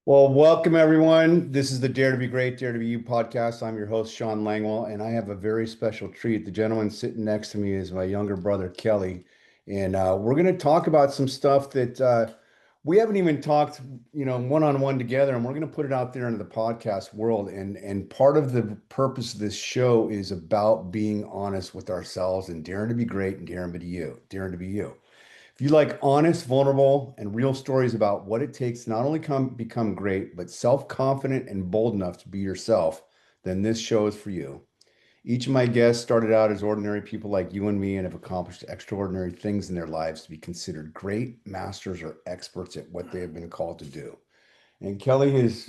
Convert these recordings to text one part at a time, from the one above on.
Well, welcome everyone. This is the Dare to Be Great, Dare to Be You podcast. I'm your host, Sean Langwell, and I have a very special treat. The gentleman sitting next to me is my younger brother, Kelly. And we're going to talk about some stuff that we haven't even talked, one-on-one together, and we're going to put it out there into the podcast world. And part of the purpose of this show is about being honest with ourselves and daring to be great and daring to be you, daring to be you. If you like honest, vulnerable, and real stories about what it takes to not only become great, but self-confident and bold enough to be yourself, then this show is for you. Each of my guests started out as ordinary people like you and me and have accomplished extraordinary things in their lives to be considered great masters or experts at what they have been called to do. And Kelly is,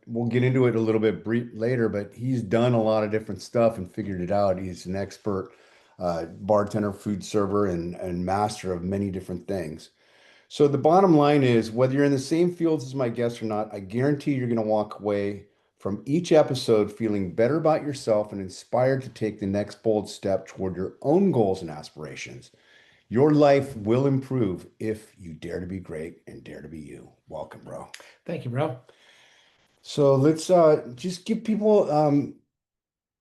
we'll get into it a little bit later, but he's done a lot of different stuff and figured it out. He's an expert bartender, food server, and master of many different things. So the bottom line is, whether you're in the same fields as my guests or not, I guarantee you're going to walk away from each episode feeling better about yourself and inspired to take the next bold step toward your own goals and aspirations. Your life will improve if you dare to be great and dare to be you. Welcome, bro. Thank you, bro. So let's just give people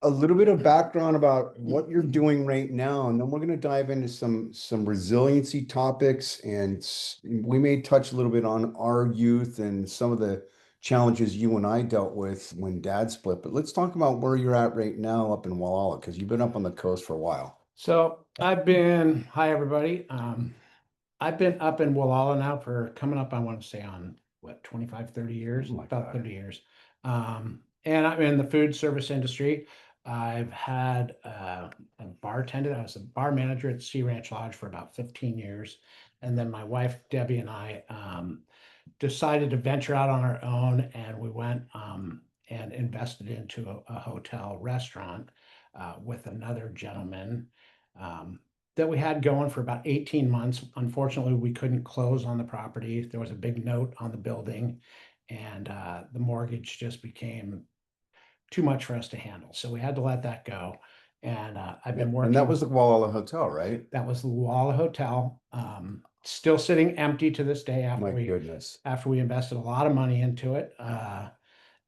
a little bit of background about what you're doing right now, and then we're going to dive into some resiliency topics, and we may touch a little bit on our youth and some of the challenges you and I dealt with when Dad split. But let's talk about where you're at right now up in Walla, because you've been up on the coast for a while. Hi everybody. I've been up in Wallala now for coming up, I want to say on what, 25, 30 years, Oh my about God. 30 years. And I'm in the food service industry. I've had a bartender. I was a bar manager at Sea Ranch Lodge for about 15 years. And then my wife, Debbie, and I decided to venture out on our own, and we went and invested into a hotel restaurant with another gentleman that we had going for about 18 months. Unfortunately, we couldn't close on the property. There was a big note on the building, and the mortgage just became too much for us to handle. So we had to let that go. And I've been And that working. was the Walla Hotel, right? That was the Walla Hotel. Still sitting empty to this day My goodness. after we invested a lot of money into it.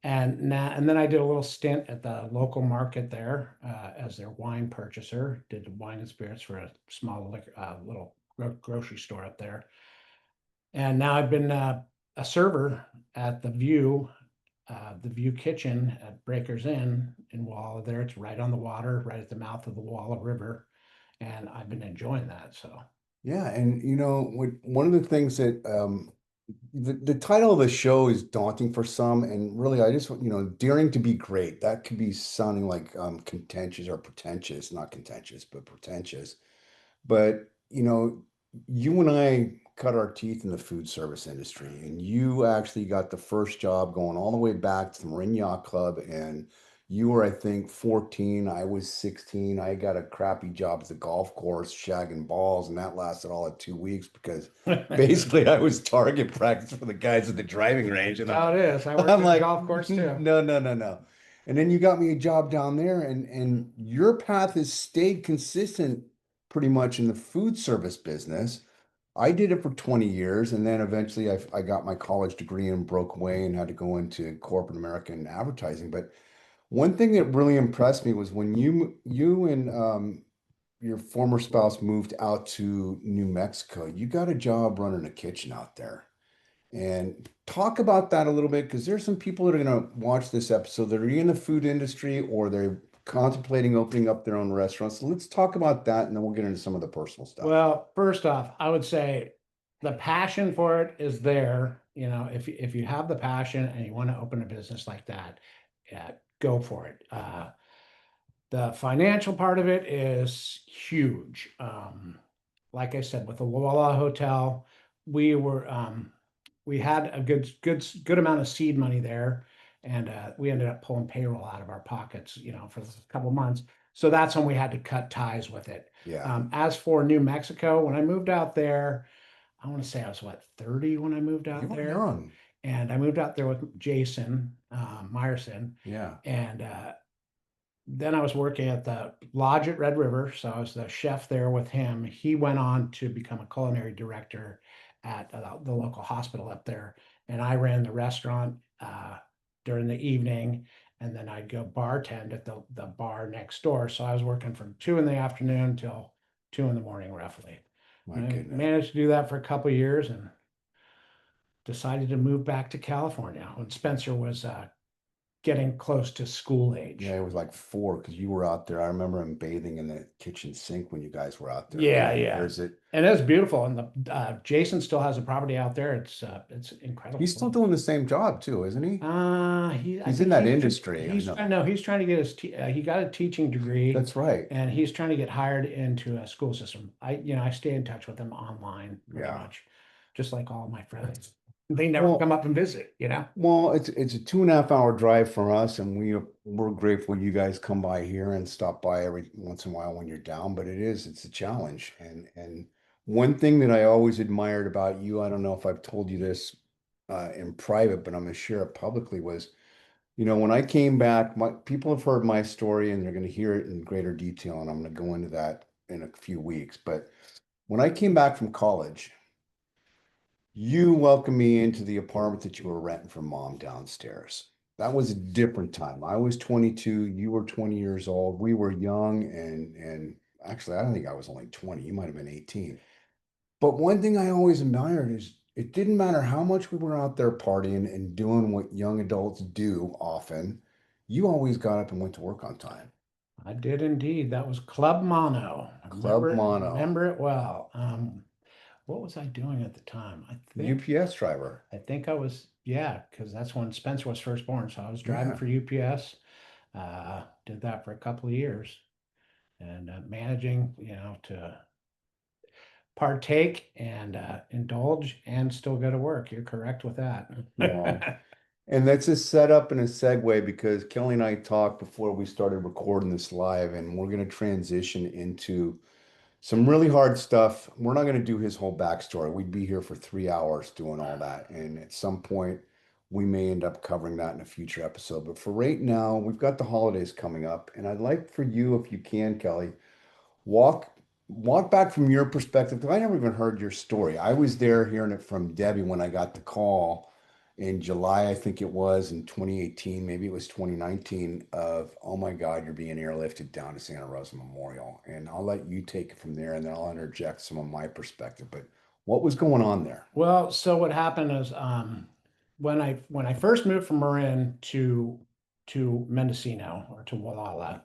And then I did a little stint at the local market there as their wine purchaser. Did wine and spirits for a small little grocery store up there. And now I've been a server at the View Kitchen at Breakers Inn in Walla. There, it's right on the water, right at the mouth of the Walla River, and I've been enjoying that. So Yeah, and one of the things that the title of the show is daunting for some, and really I just daring to be great. That could be sounding like contentious or pretentious, not contentious, but pretentious. But you and I cut our teeth in the food service industry, and you actually got the first job going all the way back to the Marine Yacht Club, and you were, I think, 14. I was 16. I got a crappy job at the golf course shagging balls, and that lasted all of 2 weeks because basically I was target practice for the guys at the driving range, and how it is. I worked I'm at the like, golf course too. no, no, no, no. And then you got me a job down there, and your path has stayed consistent pretty much in the food service business. I did it for 20 years, and then eventually I got my college degree and broke away and had to go into corporate American advertising. But one thing that really impressed me was when you and your former spouse moved out to New Mexico, you got a job running a kitchen out there. And talk about that a little bit because there's some people that are going to watch this episode that are in the food industry or they're contemplating opening up their own restaurants. So let's talk about that and then we'll get into some of the personal stuff. Well, first off, I would say the passion for it is there. If you have the passion and you want to open a business like that, yeah, go for it. The financial part of it is huge. Like I said, with the Walla Hotel, we were we had a good amount of seed money there, and we ended up pulling payroll out of our pockets, for a couple months. So that's when we had to cut ties with it. Yeah. As for New Mexico, when I moved out there, I want to say I was what, 30 when I moved You out were there, young. and I moved out there with Jason Meyerson, Yeah. and then I was working at the lodge at Red River, so I was the chef there with him. He went on to become a culinary director at the local hospital up there, and I ran the restaurant during the evening, and then I'd go bartend at the bar next door. So I was working from 2 in the afternoon till 2 in the morning, roughly. My And I goodness. managed to do that for a couple of years and decided to move back to California when Spencer was getting close to school age. Yeah, it was like 4 because you were out there. I remember him bathing in the kitchen sink when you guys were out there. Yeah, Man, yeah. there's it. And it's beautiful. And the Jason still has a property out there. It's incredible. He's still doing the same job too, isn't he? I He's in think that industry. I he's know. no, he's trying to get he got a teaching degree, That's right. and he's trying to get hired into a school system. I stay in touch with him online pretty Yeah. much, just like all my friends. They never Well, come up and visit. well, it's a 2.5 hour drive from us, and we're grateful you guys come by here and stop by every once in a while when you're down. But it's a challenge. And one thing that I always admired about you, I don't know if I've told you this in private, but I'm gonna share it publicly, was when I came back, my people have heard my story and they're gonna hear it in greater detail, and I'm gonna go into that in a few weeks. But when I came back from college, you welcomed me into the apartment that you were renting from mom downstairs. That was a different time. I was 22, you were 20 years old. We were young and actually I don't think I was only 20. You might have been 18. But one thing I always admired is it didn't matter how much we were out there partying and doing what young adults do often. You always got up and went to work on time. I did indeed. That was Club Mono. I Club Mono, remember it well. What was I doing at the time? UPS driver. I think I was, yeah, because that's when Spencer was first born. So I was driving Yeah. for UPS. Did that for a couple of years and managing, to partake and indulge and still go to work. You're correct with Well, that. and that's a setup and a segue because Kelly and I talked before we started recording this live, and we're going to transition into some really hard stuff. We're not going to do his whole backstory. We'd be here for 3 hours doing all that. And at some point, we may end up covering that in a future episode. But for right now, we've got the holidays coming up. And I'd like for you, if you can, Kelly, walk walk back from your perspective, because I never even heard your story. I was there hearing it from Debbie when I got the call in July, I think it was in 2018, maybe it was 2019, of, oh my God, you're being airlifted down to Santa Rosa Memorial. And I'll let you take it from there and then I'll interject some of my perspective. But what was going on there? Well, so what happened is when I first moved from Marin to Mendocino or to Wallala,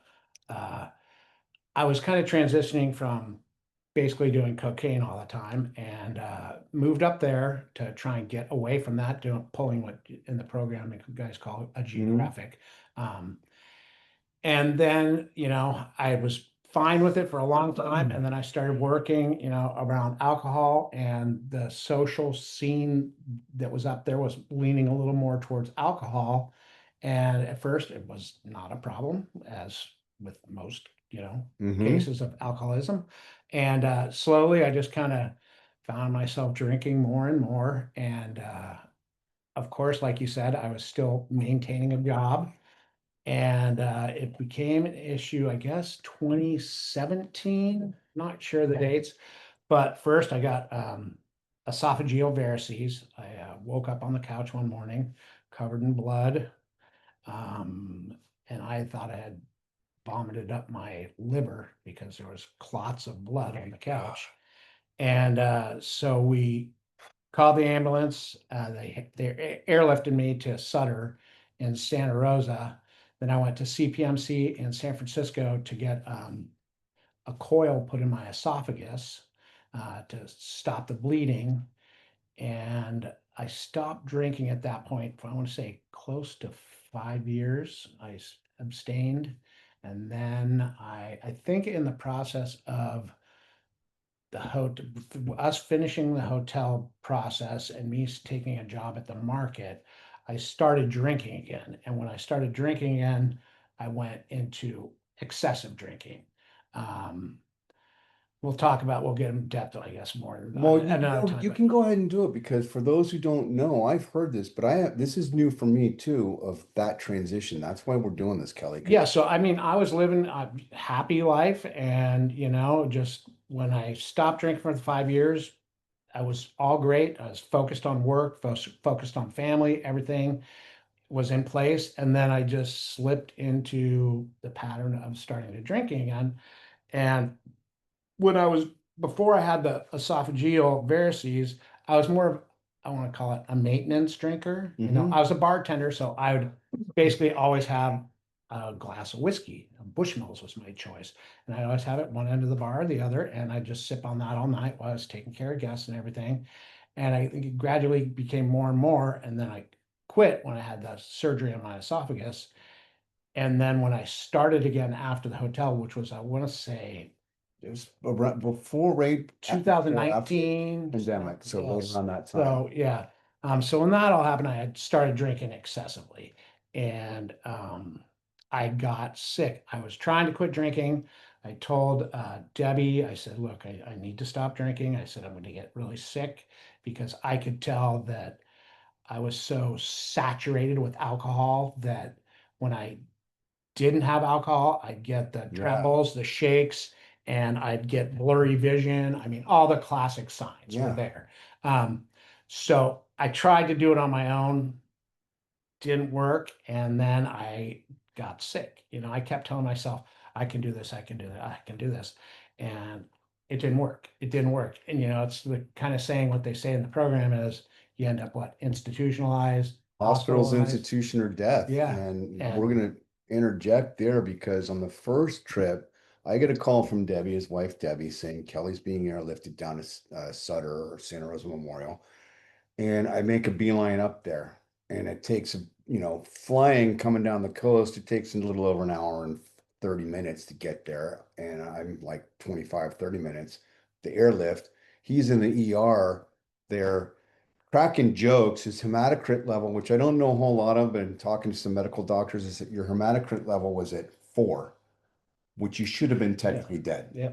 uh, I was kind of transitioning from basically doing cocaine all the time and moved up there to try and get away from that, pulling what in the program you guys call a Mhm. geographic. Um, and then, I was fine with it for a long time. And then I started working, around alcohol, and the social scene that was up there was leaning a little more towards alcohol. And at first it was not a problem, as with most, Hmm. cases of alcoholism. And slowly I just kind of found myself drinking more and more. And of course, like you said, I was still maintaining a job, and it became an issue, I guess, 2017, not sure the dates. But first I got esophageal varices. I woke up on the couch one morning covered in blood, um, and I thought I had vomited up my liver because there was clots of blood on the couch. And so we called the ambulance. They airlifted me to Sutter in Santa Rosa. Then I went to CPMC in San Francisco to get a coil put in my esophagus to stop the bleeding. And I stopped drinking at that point for, I want to say, close to 5 years. I abstained. And then I think in the process of the hotel, us finishing the hotel process and me taking a job at the market, I started drinking again. And when I started drinking again, I went into excessive drinking. Um, we'll get in depth, I guess, more Well, another time. you But can go ahead and do it because for those who don't know, I've heard this, but this is new for me too, of that transition. That's why we're doing this, Kelly. yeah, so I mean, I was living a happy life, and just when I stopped drinking for the 5 years, I was all great. I was focused on work, focused on family, everything was in place. And then I just slipped into the pattern of starting to drinking again. And when I was before I had the esophageal varices, I was more of, I want to call it a maintenance drinker. You know, Mm-hmm. I was a bartender, so I would basically always have a glass of whiskey. Bushmills was my choice. And I always have it one end of the bar or the other, and I just sip on that all night while I was taking care of guests and everything. And I think it gradually became more and more. And then I quit when I had the surgery on my esophagus. And then when I started again after the hotel, which was, I want to say, It was around before, right before, after the 2019. pandemic. So right Yes. around that time. So yeah. So when that all happened, I had started drinking excessively, and I got sick. I was trying to quit drinking. I told Debbie, I said, look, I need to stop drinking. I said, I'm going to get really sick because I could tell that I was so saturated with alcohol that when I didn't have alcohol, I'd get the Yeah. trembles, the shakes, and I'd get blurry vision. I mean, all the classic signs were Yeah. there. Um, so I tried to do it on my own, didn't work, and then I got sick. You know, I kept telling myself, I can do this, I can do that, I can do this. And it didn't work. It didn't work. And you know, it's the kind of saying what they say in the program is you end up what? Institutionalized, Hospitals, hospitalized. institution, or death. Yeah. And we're And going to interject there because on the first trip, I get a call from Debbie, his wife, Debbie, saying Kelly's being airlifted down to Sutter or Santa Rosa Memorial. And I make a beeline up there. And it takes, flying coming down the coast, it takes a little over an hour and 30 minutes to get there. And I'm like 25, 30 minutes. The airlift, he's in the ER there cracking jokes. His hematocrit level, which I don't know a whole lot of, but in talking to some medical doctors, is that your hematocrit level was at 4, which you should have been yeah, technically dead. yeah.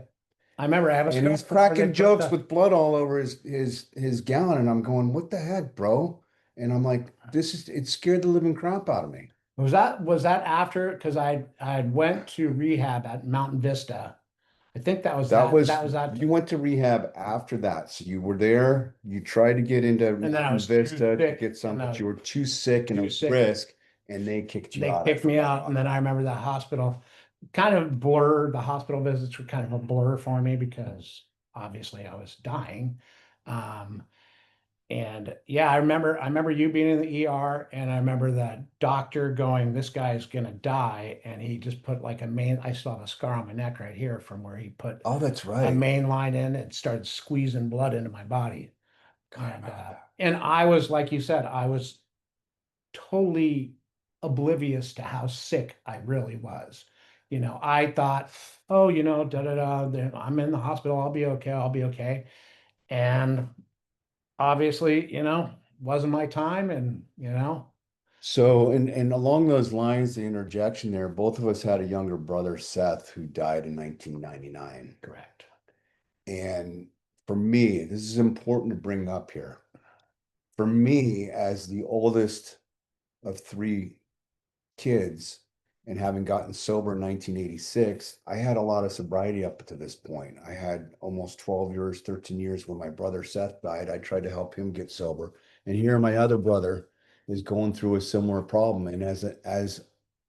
I remember I have a And scar he's from where they cracking put jokes the. with blood all over his gown, and I'm going, "What the heck, bro?" And I'm like, it scared the living crap out of me." Was that after? Because I went to rehab at Mountain Vista. I think that was that. That was that. You went to rehab after that. So you were there, you tried to get into And then I Mountain was too Vista to sick, get some, and I but was you were too sick and it too was sick. risk, and they kicked you They out. I kicked me forgot out, and about then I that. remember the hospital kind of blur. The hospital visits were kind of a blur for me because obviously I was dying. Um, And yeah, I remember you being in the ER, and I remember that doctor going, this guy's gonna die. And he just put like I still have a scar on my neck right here from where he put Oh, that's a right. main line in and started squeezing blood into my body. God And remember that. and I was, like you said, I was totally oblivious to how sick I really was. You know, I thought, oh, da da da, I'm in the hospital, I'll be okay, I'll be okay. And obviously, wasn't my time, and So, and along those lines, the interjection there, both of us had a younger brother, Seth, who died in 1999. correct. And for me, this is important to bring up here. For me, as the oldest of three kids and having gotten sober in 1986, I had a lot of sobriety up to this point. I had almost 12 years, 13 years when my brother Seth died. I tried to help him get sober. And here my other brother is going through a similar problem. And as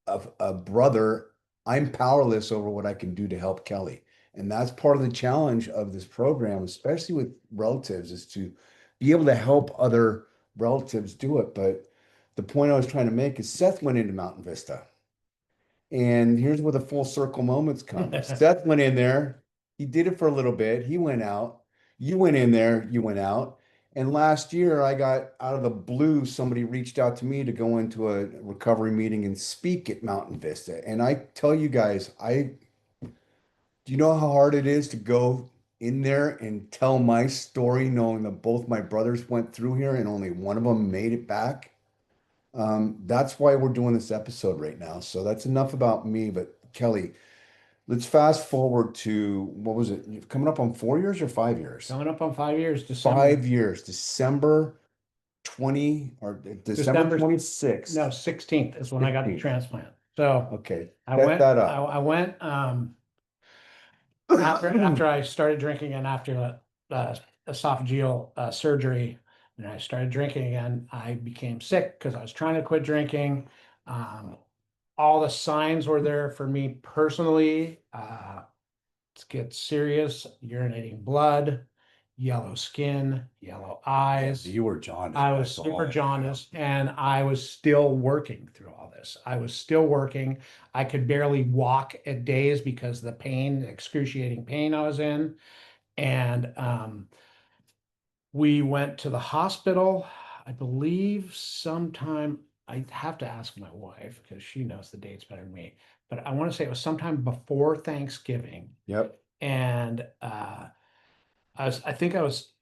a brother, I'm powerless over what I can do to help Kelly. And that's part of the challenge of this program, especially with relatives, is to be able to help other relatives do it. But the point I was trying to make is Seth went into Mountain Vista. And here's where the full circle moments come. Seth went in there. He did it for a little bit. He went out. You went in there. You went out. And last year, I got out of the blue, somebody reached out to me to go into a recovery meeting and speak at Mountain Vista. And I tell you guys, do you know how hard it is to go in there and tell my story, knowing that both my brothers went through here and only one of them made it back? That's why we're doing this episode right now. So that's enough about me. But Kelly, let's fast forward to what was it? Coming up on 4 years or 5 years? Coming up on 5 years, December. 5 years, December 20 or December December, no, 26th, 16th is when I got the 16th. transplant. So Okay, I set went, that I, up. I went after I started drinking, and after esophageal surgery and I started drinking again, I became sick because I was trying to quit drinking. Um, all the signs were there for me personally. It gets serious, urinating blood, yellow skin, yellow Yeah, eyes. you were jaundiced I by was super alcohol. jaundiced and I was still working through all this. I was still working. I could barely walk at days because of the pain, the excruciating pain I was in. And we went to the hospital, I believe sometime, I have to ask my wife because she knows the dates better than me, but I want to say it was sometime before Thanksgiving. Yep. And I think I was,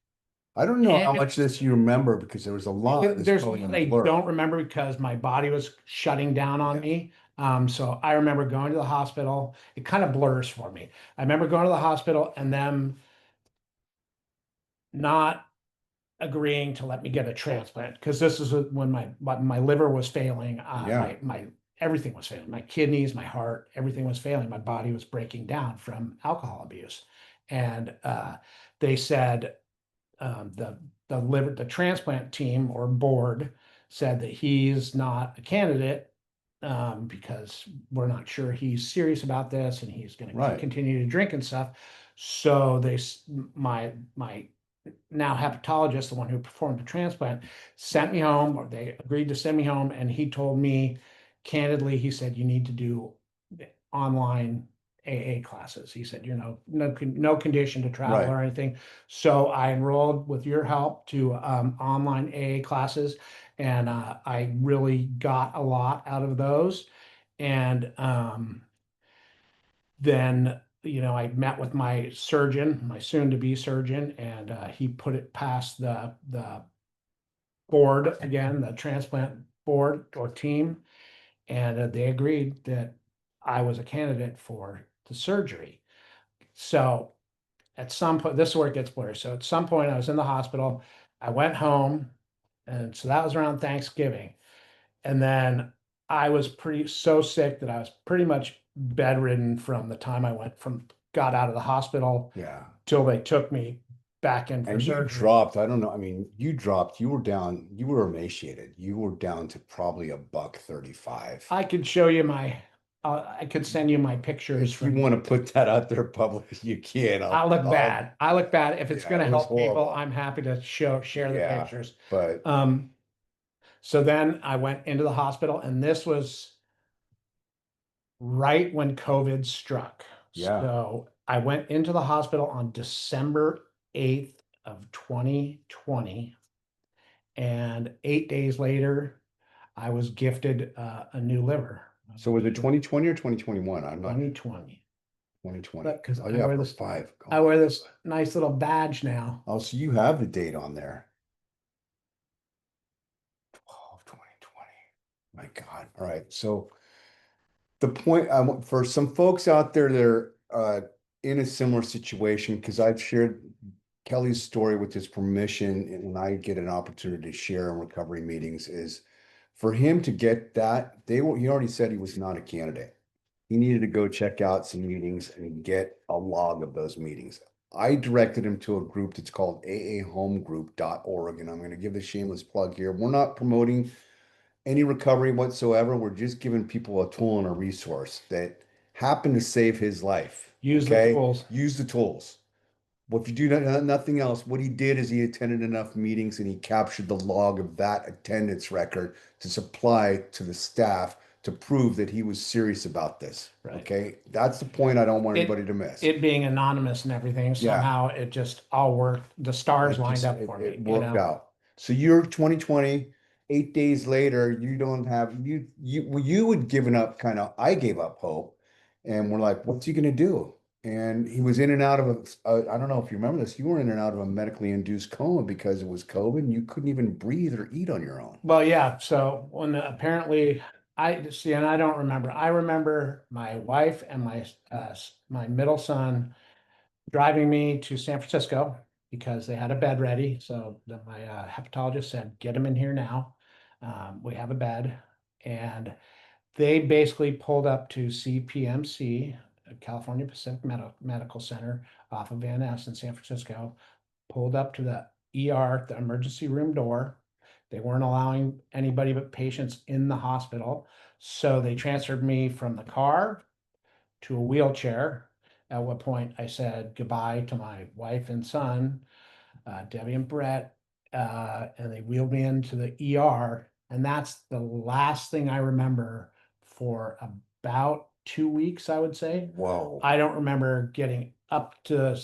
I don't know how much of this you remember because there was a lot that's there's a probably lot in I blur. don't remember because my body was shutting down on Yeah. me. So I remember going to the hospital. It kind of blurs for me. I remember going to the hospital and them not agreeing to let me get a transplant because this is when my liver was failing, Yeah. my everything was failing, my kidneys, my heart, everything was failing. My body was breaking down from alcohol abuse, and they said the transplant team or board said that he's not a candidate because we're not sure he's serious about this and he's going to Right. continue to drink and stuff. So my now hepatologist, the one who performed the transplant, sent me home, or they agreed to send me home, and he told me candidly, he said, you need to do online AA classes. He said, no condition to travel Right. or anything. So I enrolled with your help to online AA classes, and I really got a lot out of those. And then I met with my surgeon, my soon-to-be surgeon, and he put it past the board again, the transplant board or team, and they agreed that I was a candidate for the surgery. So at some point, this is where it gets blurry. So at some point, I was in the hospital. I went home, and so that was around Thanksgiving. And then I was pretty so sick that I was pretty much bedridden from the time I got out of the hospital Yeah. till they took me back in for And you surgery. dropped, I don't know. I mean, you dropped, you were down, you were emaciated. You were down to probably a buck 35. I could show you I could send you my pictures If you from. want to put that out there publicly, you can. I look bad. I look bad. If it's Yeah, going to it was help people, horrible. I'm happy to share the Yeah. pictures. But Um, so then I went into the hospital, and this was right when COVID struck. yeah. So I went into the hospital on December 8th of 2020. And 8 days later, I was gifted a new liver. So was it 2020 or 2021? I'm not 2020. 2020. But because Oh yeah, for five. I God. wear this nice little badge now. Oh, so you have the date on there. 12, 2020. My God. All right. So the point I want for some folks out there that are in a similar situation, because I've shared Kelly's story with his permission, and when I get an opportunity to share in recovery meetings, is for him to get that, he already said he was not a candidate. He needed to go check out some meetings and get a log of those meetings. I directed him to a group that's called aahomegroup.org, and I'm going to give the shameless plug here. We're not promoting any recovery whatsoever. We're just giving people a tool and a resource that happened to save his life. Use the Okay. tools. Use the tools. Well, if you do nothing else, what he did is he attended enough meetings and he captured the log of that attendance record to supply to the staff to prove that he was serious about this. Right. Okay. That's the point I don't want It anybody to miss. it being anonymous and everything, Yeah. somehow it just all worked. The stars It lined just up for it me, worked out. So you're 2020, 8 days later, you don't have you had given up kind of I gave up hope and we're like, what's he gonna do? And he was in and out of I don't know if you remember this, you were in and out of a medically induced coma because it was COVID and you couldn't even breathe or eat on your own. Well, yeah. So when apparently I see, and I don't remember. I remember my wife and my middle son driving me to San Francisco because they had a bed ready. So my hepatologist said, "Get him in here now. We have a bed." And they basically pulled up to CPMC, California Pacific Medical Center, off of Van Ness in San Francisco. pulled up to the ER, the emergency room door. They weren't allowing anybody but patients in the hospital. So they transferred me from the car to a wheelchair. At what point I said goodbye to my wife and son, Debbie and Brett, and they wheeled me into the ER. And that's the last thing I remember for about 2 weeks, I would say. Whoa. I don't remember getting up to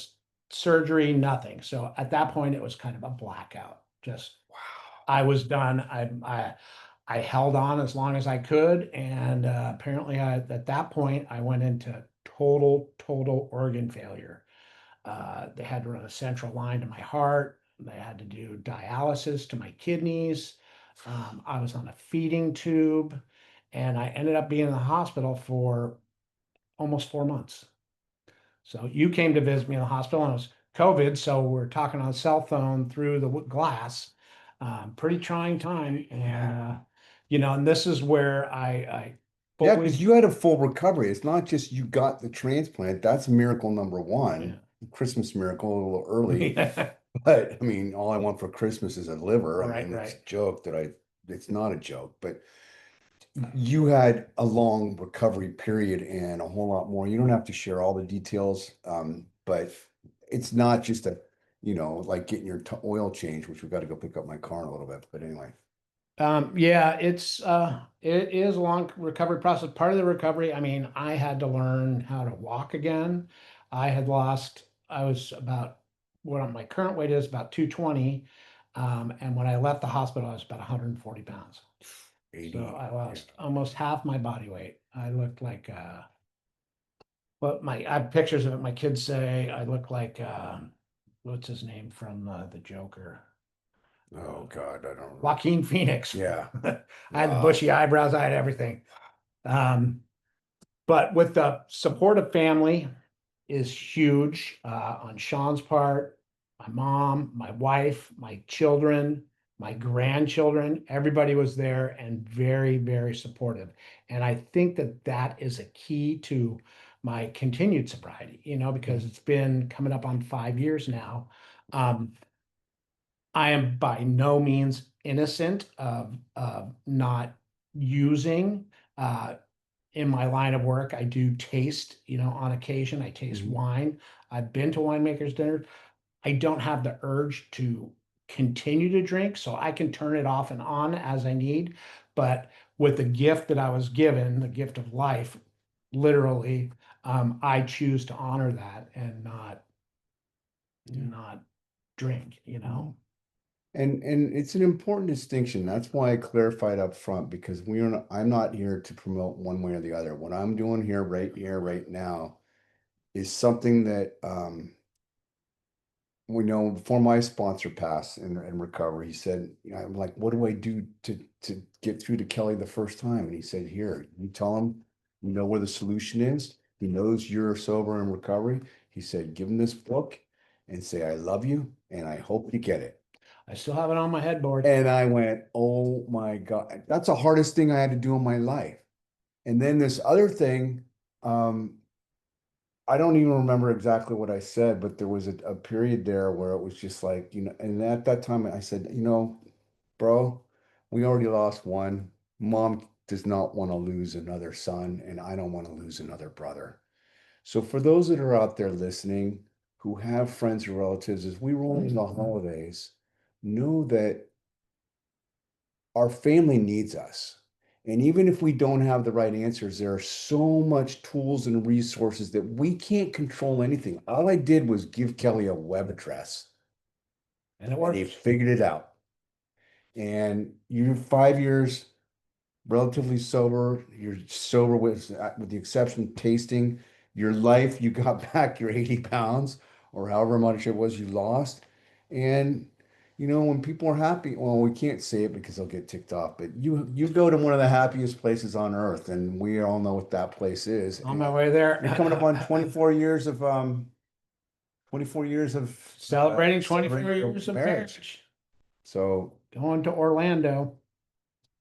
surgery, nothing. So at that point, it was kind of a blackout. Just Wow. I was done. I held on as long as I could, and apparently, at that point, I went into total organ failure. They had to run a central line to my heart. They had to do dialysis to my kidneys. I was on a feeding tube, and I ended up being in the hospital for almost 4 months. So you came to visit me in the hospital, and it was COVID, so we're talking on cell phone through the glass. Pretty trying time, and and this is where I Yeah, because fully, you had a full recovery. It's not just you got the transplant. That's miracle number one. yeah, Christmas miracle, a little early. yeah, But I mean, all I want for Christmas is a liver. I right, mean, it's right. a joke that it's not a joke, but you had a long recovery period and a whole lot more. You don't have to share all the details, but it's not just like getting your oil change, which we've got to go pick up my car in a little bit. But anyway, Yeah, it is a long recovery process. Part of the recovery, I mean, I had to learn how to walk again. I was about what my current weight is about 220. And when I left the hospital, I was about 140 pounds. So 80. I Yeah. lost almost half my body weight. I looked like what I have pictures of it. My kids say I look like what's his name from the Joker? Oh God, I don't know. Joaquin Phoenix. Yeah. I had the Wow. bushy eyebrows, I had everything. Um, but with the support of family is huge on Sean's part, my mom, my wife, my children, my grandchildren, everybody was there and very supportive. And I think that that is a key to my continued sobriety, because it's been coming up on 5 years now. Um, I am by no means innocent of not using. Uh, in my line of work, I do taste, on occasion, I taste Mhm. wine. I've been to winemakers dinner. I don't have the urge to continue to drink, so I can turn it off and on as I need. But with the gift that I was given, the gift of life, literally, I choose to honor that and Yeah. not drink, Mhm. And it's an important distinction. That's why I clarified up front because I'm not here to promote one way or the other. What I'm doing here, right now is something that we know before my sponsor passed in recovery, he said, I'm like, what do I do to get through to Kelly the first time? And he said, here, you tell him you know where the solution is. He knows you're sober in recovery. He said, give him this book and say, I love you and I hope you get it. I still have it on my headboard. And I went, oh my God, that's the hardest thing I had to do in my life. And then this other thing, um, I don't even remember exactly what I said, but there was a period there where it was just like, and at that time I said, bro, we already lost one. Mom does not want to lose another son, and I don't want to lose another brother. So for those that are out there listening who have friends or relatives, as we roll into the holidays, know that our family needs us. And even if we don't have the right answers, there are so much tools and resources that we can't control anything. All I did was give Kelly a web address And it and he works. figured it out. And you're 5 years relatively sober. You're sober with the exception of tasting. Your life, you got back your 80 pounds or however much it was you lost. And when people are happy, well, we can't say it because they'll get ticked off, but you go to one of the happiest places on earth, and we all know what that place is. On my And way you're coming up on there. 24 years of Celebrating 24 celebrating your years of marriage. marriage. So Going to Orlando.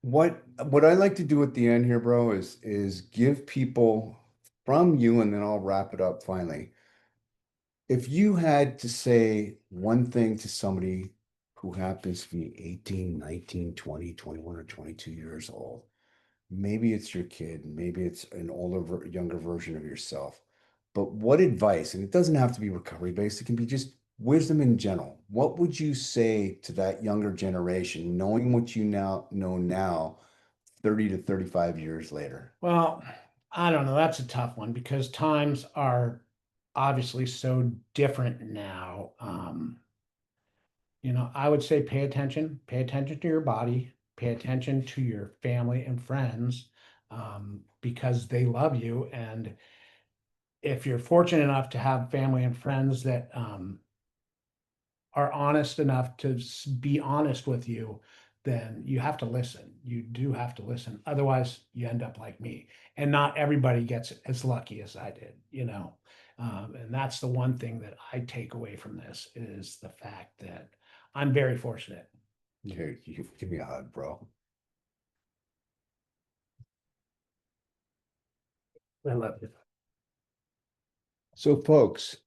what I like to do at the end here, bro, is give people from you, and then I'll wrap it up finally. If you had to say one thing to somebody who happens to be 18, 19, 20, 21, or 22 years old, maybe it's your kid, maybe it's an older, younger version of yourself, but what advice, and it doesn't have to be recovery based, it can be just wisdom in general. What would you say to that younger generation, knowing what you now know now, 30 to 35 years later? Well, I don't know. That's a tough one because times are obviously so different now. I would say pay attention to your body, pay attention to your family and friends, because they love you. And if you're fortunate enough to have family and friends that are honest enough to be honest with you, then you have to listen. You do have to listen. Otherwise, you end up like me. And not everybody gets as lucky as I did. And that's the one thing that I take away from this is the fact that I'm very fortunate. Here, you give me a hug, bro. I love you. So, folks,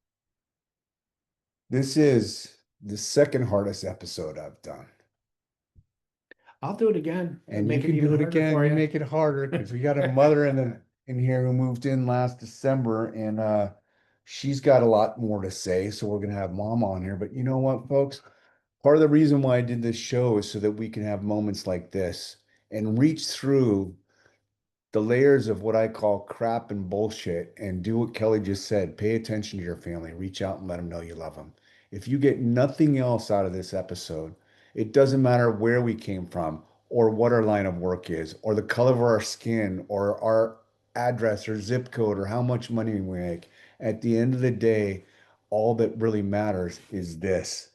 this is the second hardest episode I've done. I'll do it again and And you make it can even do it harder again. for You you. make it harder because we got a mother in here who moved in last December, and she's got a lot more to say. So we're gonna have mom on here. But you know what, folks? Part of the reason why I did this show is so that we can have moments like this and reach through the layers of what I call crap and bullshit and do what Kelly just said. Pay attention to your family, reach out and let them know you love them. If you get nothing else out of this episode, it doesn't matter where we came from or what our line of work is or the color of our skin or our address or zip code or how much money we make. At the end of the day, all that really matters is this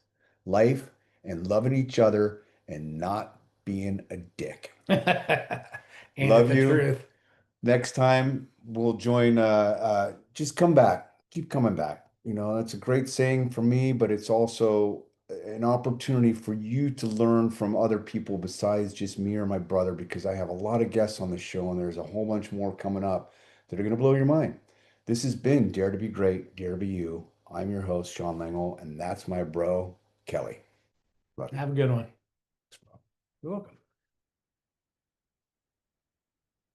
life and loving each other and not being a dick. Ain't it Love the you. truth? Next time we'll join just come back. Keep coming back. You know, that's a great saying for me, but it's also an opportunity for you to learn from other people besides just me or my brother, because I have a lot of guests on the show and there's a whole bunch more coming up that are going to blow your mind. This has been Dare to Be Great, Dare to Be You. I'm your host, Sean Langwell, and that's my bro, Kelly. Love you. Have a good one. You're welcome.